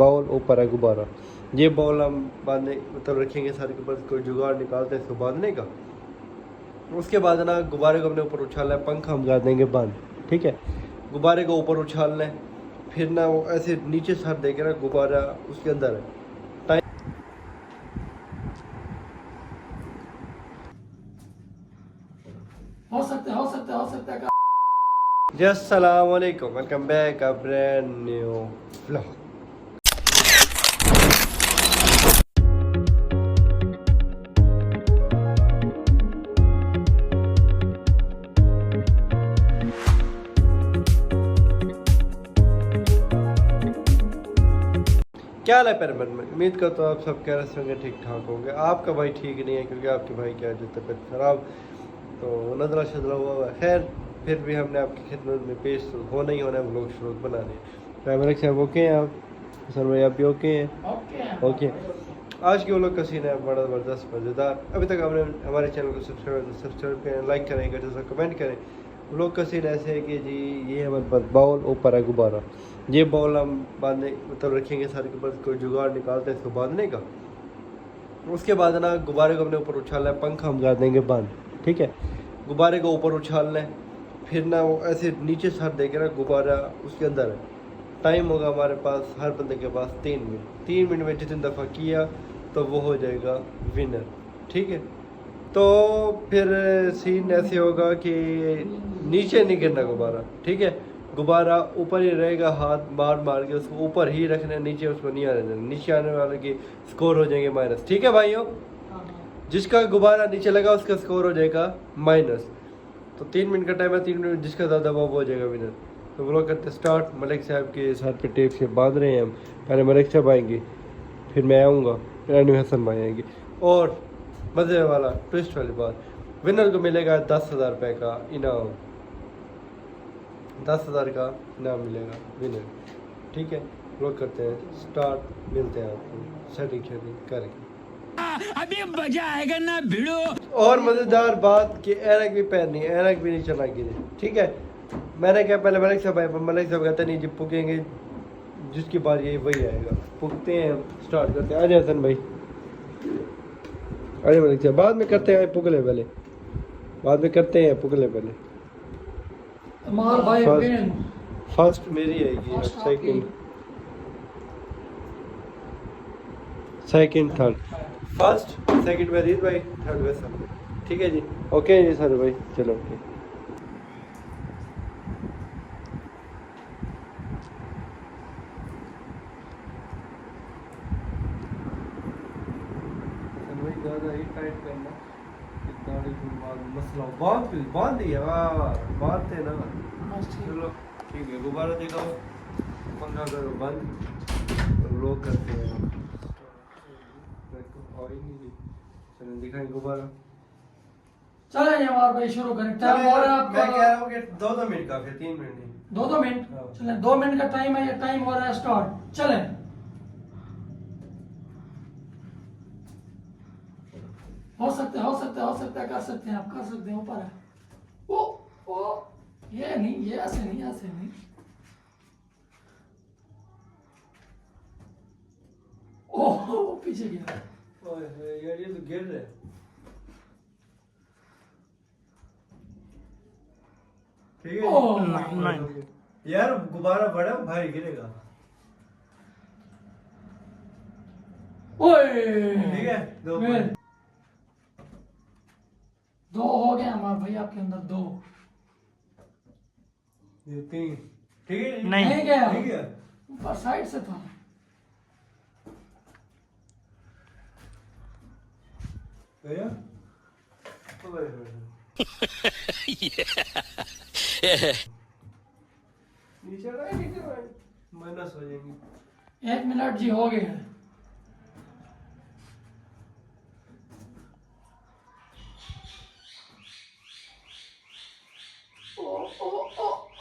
Bowl, ऊपर है गुब्बारा। ये बाउल हम बांधने मतलब रखेंगे सर के ऊपर, कोई जुगाड़ निकालते हैं इसको बांधने का। उसके बाद ना गुब्बारे को अपने ऊपर उछालना है, पंखा हम कर देंगे बंद, ठीक है। गुब्बारे को ऊपर उछालना है, फिर ना वो ऐसे नीचे सर देके ना गुब्बारा उसके अंदर है। टाइम हो सकता है जी अस्सलाम वालेकुम, welcome back a brand new vlog. क्या हाल है पैरमन में, उम्मीद करता हूँ आप सब कह रहे होंगे ठीक ठाक होंगे। आपका भाई ठीक नहीं है क्योंकि आपके भाई क्या है तबीयत खराब, तो नजरा शजरा हुआ हुआ है। खैर फिर भी हमने आपकी खिदमत में पेश होना ही होना है, व्लॉग श्लॉग बनाने। पैमरिक साहब ओके हैं आप? सर भाई आप भी ओके हैं? ओके। आज की व्लॉग का सीन है बड़ा ज़बरदस्त मज़ेदार। अभी तक आपने हमारे चैनल को सब्सक्राइब करें, लाइक करें, जैसा कमेंट करें। व्लॉग का सीन ऐसे है कि जी ये हमारे पास बाउल, ऊपर है गुब्बारा। ये बाउल हम बांधने मतलब रखेंगे सर के ऊपर, कोई जुगाड़ निकालते हैं इसको बांधने का। उसके बाद ना गुब्बारे को अपने ऊपर उछालना है, पंखा हम कर देंगे बंद, ठीक है। गुब्बारे को ऊपर उछालना है, फिर ना वो ऐसे नीचे सर देके ना गुब्बारा उसके अंदर है। टाइम होगा हमारे पास, हर बंदे के पास 3 मिनट। 3 मिनट में जितनी दफ़ा किया तो वो हो जाएगा विनर, ठीक है। तो फिर सीन ऐसे होगा कि नीचे नहीं गिरना गुब्बारा, ठीक है। गुब्बारा ऊपर ही रहेगा, हाथ मार मार के उसको ऊपर ही रखना, नीचे उसको नहीं आने देना। नीचे आने वाले की स्कोर हो जाएंगे माइनस, ठीक है भाइयों। जिसका गुब्बारा नीचे लगा उसका स्कोर हो जाएगा माइनस। तो 3 मिनट का टाइम है, 3 मिनट जिसका ज़्यादा वो हो जाएगा विनर। तो वो लोग करते स्टार्ट। मलिक साहब के साथ पे टेप से बांध रहे हैं हम। पहले मलिक साहब आएंगे, फिर मैं आऊँगा, फिर अनु हसन भाई आएंगे। और मज़े वाला ट्विस्ट वाली बात, विनर को मिलेगा 10,000 रुपये का इनाम। 10,000 का इनाम मिलेगा विनर, ठीक है। लोग करते हैं स्टार्ट, मिलते हैं आपको सेटिंग करके। अभी मजा आएगा ना भिड़ो। और मज़ेदार बात कि ऐनक भी पहननी है, ऐनक भी नहीं चला गिरे, ठीक है। मैंने क्या पहले मलिक साहब आए, मलिक साहब कहते नहीं जब पुकेंगे जिसकी बारी है वही आएगा। पुकते हैं, स्टार्ट करते हैं। आ जाए हसन भाई, अरे मलिक साहब बाद में करते हैं, पुगले पहले, बाद में करते हैं, पुगले पहले। हमार भाई फर्स्ट मेरी आएगी, सेकंड थर्ड। फर्स्ट सेकंड में रीत भाई, थर्ड में सर, ठीक है जी। ओके जी सर भाई, चलो ओके। ज़्यादा ही टाइट करना, मसला बांध दिया, बांधते ना। चलो ठीक है, गुब्बारा दिखाओ, पंखा करो बंद, लोग करते हैं। चलो दिखाएं गुब्बारा। चले हमार भाई शुरू करें। टाइम हो रहा है मैं कह आपका रहा हूँ कि 2-2 मिनट का, फिर 3 मिनट नहीं। 2 मिनट। हाँ। चले 2 मिनट का टाइम है, ये टाइम हो रहा है स्टार्ट। चले हो सकता है कर सकते हैं, आप कर सकते हैं। ऊपर है ओ ये नहीं, ये ऐसे नहीं, ऐसे नहीं। ओ पीछे गिरा। ओए यार ये तो गिर रहा है। ठीक है ओह, नहीं यार, गुब्बारा बड़ा भारी गिरेगा। ओए ठीक है, 2 फिर 2 हो गए हमारे भाई आपके अंदर 2। ये 3, ठीक है। नहीं गया, नहीं गया। ऊपर साइड से था। गया। नीचे माइनस हो जाएंगे। 1 मिनट जी हो गए हैं।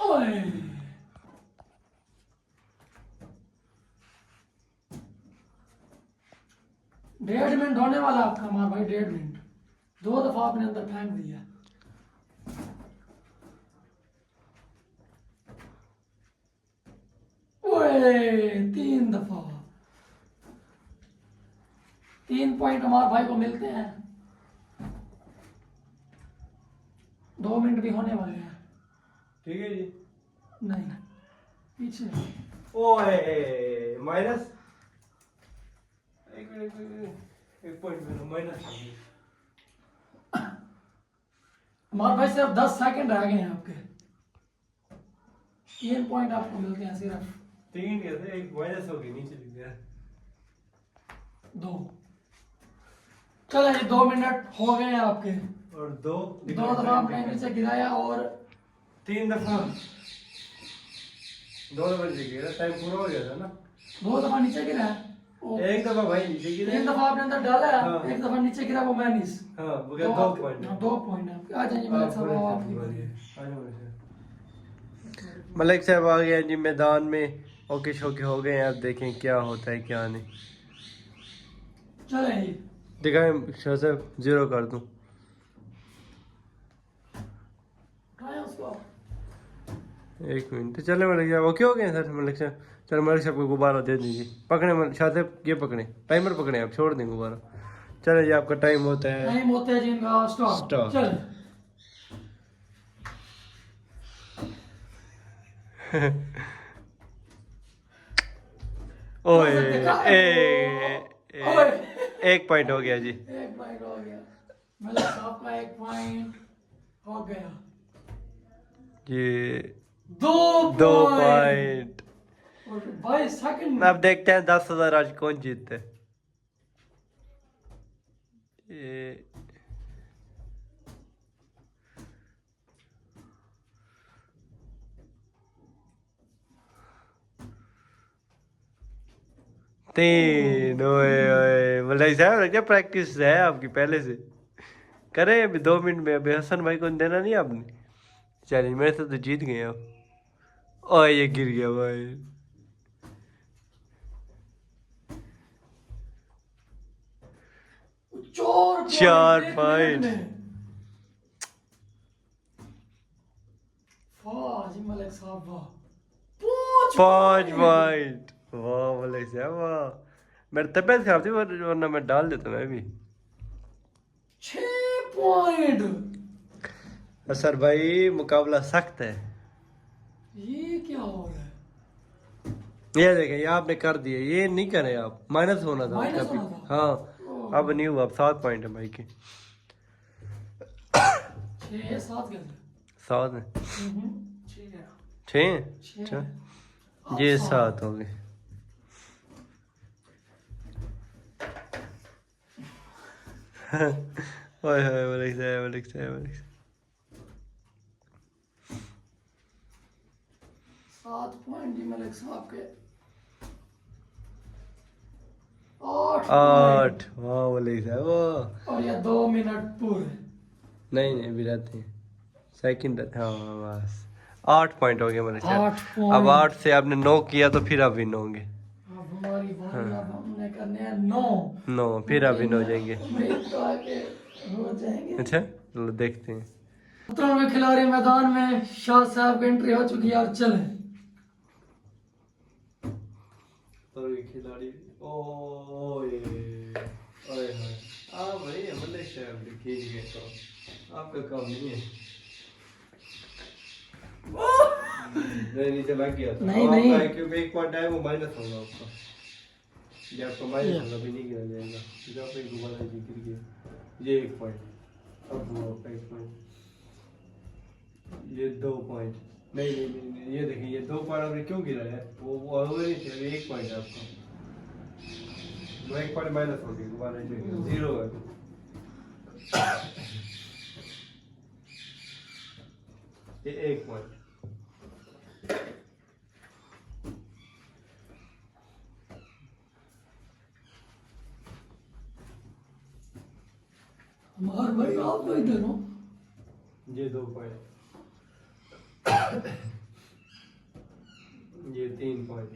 ओए 1.5 मिनट होने वाला आपका हमारा भाई। 1.5 मिनट 2 दफा आपने अंदर फेंक दिया। ओए 3 दफा। 3 पॉइंट हमारे भाई को मिलते हैं। 2 मिनट भी होने वाले हैं। ठीक है जी। नहीं, पीछे। ओए माइनस, एक मिनट, एक पॉइंट माइनस। हमारे भाई सिर्फ 10 सेकंड रह गए हैं आपके। 3 पॉइंट आपको मिलते हैं सिर्फ। 3 कैसे, एक माइनस हो गई, नीचे लिख दिया। 2। चलो ये 2 मिनट हो गए हैं आपके। और 2 दफा आपने नीचे गिराया और 3 दफा, 2 दफा नीचे गिरा, टाइम पूरा हो गया था ना। 2 दफा नीचे गिरा। एक दफा भाई नीचे गिरा, 3 दफा आपने अंदर डाला है। हाँ। एक दफा नीचे गिरा, वो माइनस। हाँ वो गया 2 पॉइंट। 2 पॉइंट आपके। आ जाइए मलिक साहब, अब आपकी बारी है। मलिक साहब आ गए हैं जी मैदान में, ओके शोके हो गए हैं। अब देखें क्या होता है क्या नहीं। चले जी, दिखाएं शाह साहब, 0 कर दूं। उठाएं उसको। एक मिनट तो चले मलिक साहब, ओके हो गए सर मलिक साहब। चलो मलिक साहब को गुब्बारा दे दीजिए, पकड़े शाह साहब, ये पकड़े टाइमर पकड़े, आप छोड़ दें गुब्बारा। चले जी, आपका टाइम होता है। टाइम होता है जी इनका स्टॉप। स्टॉप। चल ओए ओए। 1 पॉइंट हो गया जी। 1 पॉइंट हो गया। मलिक साहब का 1 पॉइंट हो गया। ये 2 2 पॉइंट। पॉइंट। 22 सेकंड। अब देखते हैं 10,000 आज कौन जीतते हैं। ये 3। ओए ओए मलिक साहब, क्या प्रैक्टिस है आपकी पहले से? करें अभी 2 मिनट में, अभी हसन भाई को देना नहीं आपने। चलिए मेरे से तो जीत गए आप। ओए ये गिर गया भाई। 4 पॉइंट। वाह जी मलिक साहब, वाह। 5 पॉइंट। वाह मलिक साहब वाह। मेरी तबीयत खराब थी, वरना मैं डाल देता मैं भी। 6 पॉइंट। असर भाई मुकाबला सख्त है। ये क्या हो रहा है? ये देखें, ये आपने कर दिए, ये नहीं करे आप, माइनस होना था माइनस उसका भी। होना था। हाँ अब नहीं हुआ, अब 7 पॉइंट है भाई के। 6 7 कैसे? 7 है, 6 है। 6 6 ये 7 हो गए। ओए होए मलिक साहब, मलिक साहब, मलिक साहब। 7 पॉइंट जी मलिक साहब के। 8 8। वाह मलिक साहब वाह। और ये 2 मिनट पूरे। नहीं नहीं अभी रहते हैं, सेकंड रहते हैं। हाँ बस 8 पॉइंट हो गए मलिक साहब। 8 पॉइंट। अब 8 से आपने 9 किया तो फिर आप विन होंगे। अब हमारी बारी, अब हमने करने हैं 9। 9 फिर आप विन हो जाएंगे। उम्मीद तो आगे हो जाएंगे। अच्छा चलो देखते हैं। 17वें खिलाड़ी मैदान में, शाह साहब की एंट्री हो चुकी है। और चले खिलाड़ी। ओए ओए हाँ भाई मलिक साहब खेल गए तो आपका काम नहीं है। नहीं नीचे लग गया था। नहीं, अब नहीं। आपका IQ में 1 पॉइंट आया, वो माइनस होगा आपका। ये आपका माइनस होगा, अभी नहीं गिरा जाएगा। जो आप एक दोबारा जी गिर गया, ये 1 पॉइंट। अब वो आपका 1 पॉइंट, ये 2 पॉइंट। नहीं नहीं नहीं, नहीं ये देखिए, ये 2 पॉइंट आपने क्यों गिरा है? वो ओवर ही थे, अभी 1 पॉइंट है आपका। वो 1 पॉइंट माइनस हो गया, दोबारा 0 है। ये 1 पॉइंट। हमारे भाई आप तो इधर हो। ये 2 पॉइंट, ये 3 पॉइंट,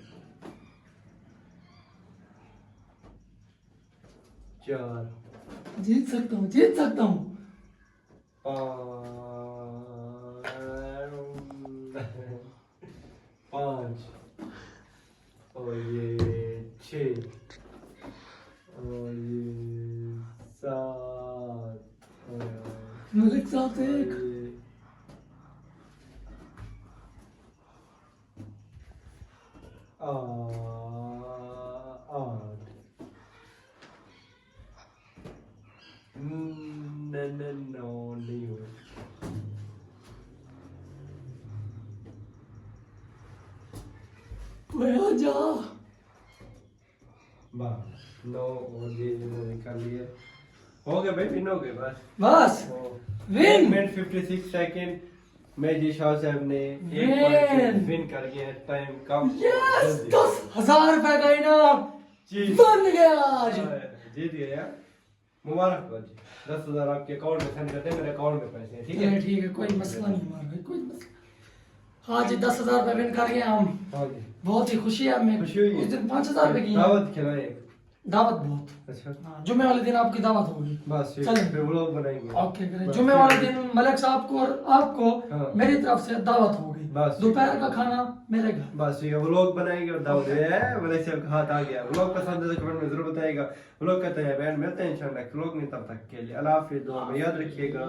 4 जीत सकता हूँ, जीत सकता हूँ। 5 और ये 6 और ये मलिक साहब एक नहीं हुआ। आ जा बस 9 और ये निकाल लिए। हो गए भाई, विन हो गए बस। बस विन। मिनट 56 सेकंड में जी शाह साहब ने Win. 1 पॉइंट विन कर गया। टाइम कम। यस 10,000 रुपए का इनाम जी बन गया आज। जीत गया, मुबारकबाद जी। 10,000 आपके अकाउंट में सेंड करते हैं, मेरे अकाउंट में पैसे हैं, ठीक है? ठीक है, कोई मसला नहीं हमारा भाई, कोई मसला। हाँ जी 10,000 रुपए विन कर गए हम। हाँ जी, बहुत ही खुशी है हमें। खुशी हुई है। उस दिन 5,000 रुपए की दावत खिलाए। दावत बहुत। अच्छा हाँ, जुम्मे वाले दिन आपकी दावत होगी। बस ठीक, चलें। फिर व्लॉग बनाएंगे। ओके करें। बस जुम्मे ठीक वाले है। दिन मलिक साहब को और आपको हाँ। मेरी तरफ से दावत होगी। बस ठीक दोपहर है। का खाना मेरे घर। बस ठीक है, व्लॉग बनाएंगे और दावत है। बोले से आपका हाथ आ गया। व्लॉग पसंद है तो कमेंट में जरूर बताइएगा। व्लॉग कहते हैं बैंड मिलते हैं इंशाल्लाह नेक्स्ट व्लॉग में, तब तक के लिए अल्लाह हाफिज़। दुआ में याद रखिएगा।